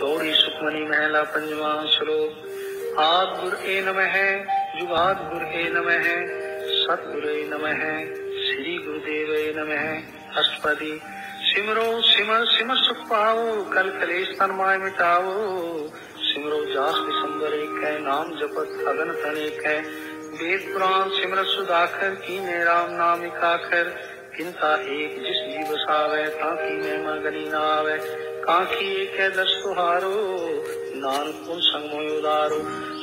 गौरी सुखमनी महला पंजवा श्लोक। आद गुर ए नमः, जुगाद गुर ए नमः, सतगुरु नमः, श्री गुरुदेव नमः। अष्टपदी। सिमरो सिमर सिमर सुख पाओ, कल कलेश तन माय मिटाओ। सिमरो जास दिसंबर एक है, नाम जपत अगन तन एक है। वेद पुराण सिमरत सुधाकर, कीने राम नाम इकाखर। किनता एक जिस जी बसावे, ताकि में मगनी न आवे। कांखी एक है दस तुहारो, नानक पुन संग मोय उदारो।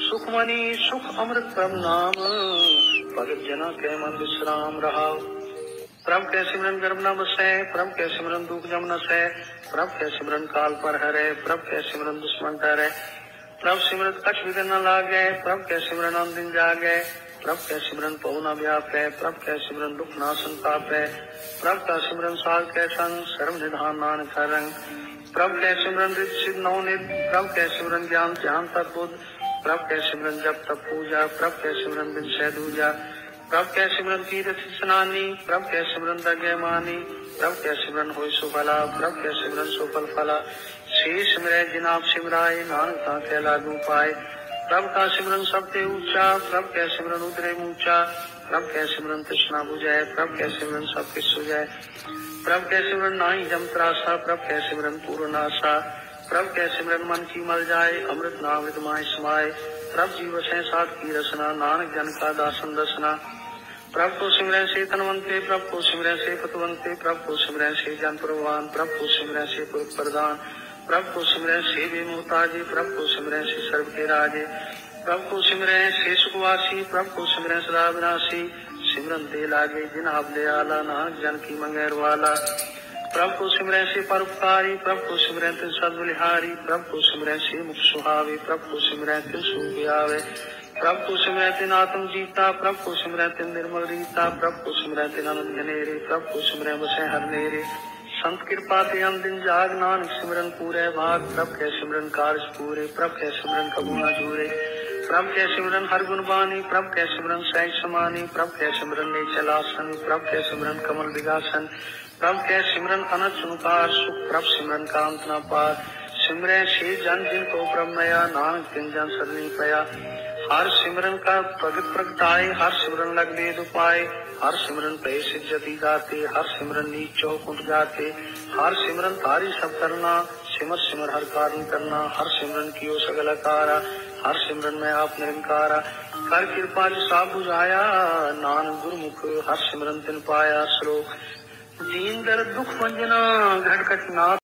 सुखमनी सुख अमृत प्रभ नाम, भगत जना के मन विश्राम रहाओ। प्रभ के सिमरन गर्भ न बसै, प्रभ के सिमरन दुख जम न सै। प्रभ के सिमरन काल पर हरै, प्रभ के सिमरन दुश्मन डरै। प्रभ सिमरत कछ विघ्न न लागै, प्रभ के सिमरन अन दिन जागै। प्रभ के सिमरन पौ न व्यापै, प्रभ के सिमरन दुख नासन पापै। प्रभ का सिमरन साध के संग, सर्व निधान नानक हर रंग। प्रभ के सिमरन रित सिद्ध नवनित, प्रभ के सिमरन ज्ञान ध्यान तत्बुद्ध। प्रभ के सिमरन जप तप पूजा, प्रभ के सिमरन बिन सै दूजा। प्रभ के सिमरन तीरथ स्नानी, प्रभ के सिमरन दगे मानी। प्रभ के सिमरन होय सुफला, प्रभ के सिमरन सुफल फला। शेष सिमरै जिनाब सिमराय, नानक ताके लागू पाए। प्रभ का सिमरन सबते ऊंचा, प्रभ के सिमरन उतरे ऊंचा। प्रभ के सिमरन तृष्णा बुझै, प्रभ के सिमरन सब किछ सुझै। प्रभ के सिमरन नाहि जम त्रासा, प्रभ के सिमरन पूर्ण नासा। प्रभ के सिमरन मन की मल जाए, अमृत नामृत माय समाए। प्रभ जी बसै साध की रसना, नानक जन का दासन दसना। प्रभ को सिमरै से तनवंते, प्रभ को सिमरै से पतवंते। प्रभ को सिमरै से जन प्रवान, प्रभ को सिमरै से पुरुष प्रदान। प्रभ को सिमरै से बेमुहताजे, प्रभ को सिमरै से सर्व के राजे। प्रभ को सिमरै से सुखवासी, प्रभ को सिमरै सदा विनाशी। सिमरन दे लागे जिन हबले आला, नानक जन की मंगैर वाला। प्रभ को सिमरै से परोपकारी, प्रभ को सिमरै तिन सद्बलिहारी। प्रभ को सिमरै से मुख सुहावे, प्रभ को सिमरै तिन सूख आवे। प्रभ को सिमरै तिन आत्म जीता, प्रभ को सिमरै तिन निर्मल रीता। प्रभ को सिमरै तिन आनंद घनेरे, प्रभ को सिमरै बसै हर नेरे। संत कृपा ते अन दिन जाग, नानक सिमरन पूरै भाग। प्रभ के सिमरन कारज पूरे, प्रभ के सिमरन कबू न जूरे। प्रभ के सिमरन हर गुण बानी, प्रभ के सिमरन सहज समानी। प्रभ के सिमरन नेचल आसन, प्रभ के सिमरन कमल विगासन। प्रभ के सिमरन अनंत सुनकार सुख, प्रभ सिमरन कांत न पार। सिमरै से जन जिनको प्रभ नया, नानक तिन जन सरनी पया। हर सिमरन का भगत प्रगटाए, हर सिमरन लग वेद उपाय। हर सिमरन पे सिद्धि गाते, हर सिमरन नीचो कुट जाते। हर सिमरन तारी सब करना, सिमर सिमर हर कारण करना। हर सिमरन कियो सगल अकारा, हर सिमरन में आप निरंकारा। कर कृपा जिसा बुझाया, नानक गुरमुख हर सिमरन तिन पाया। श्लोक। दीन दर्द दुख भंजना, घट घट नाथ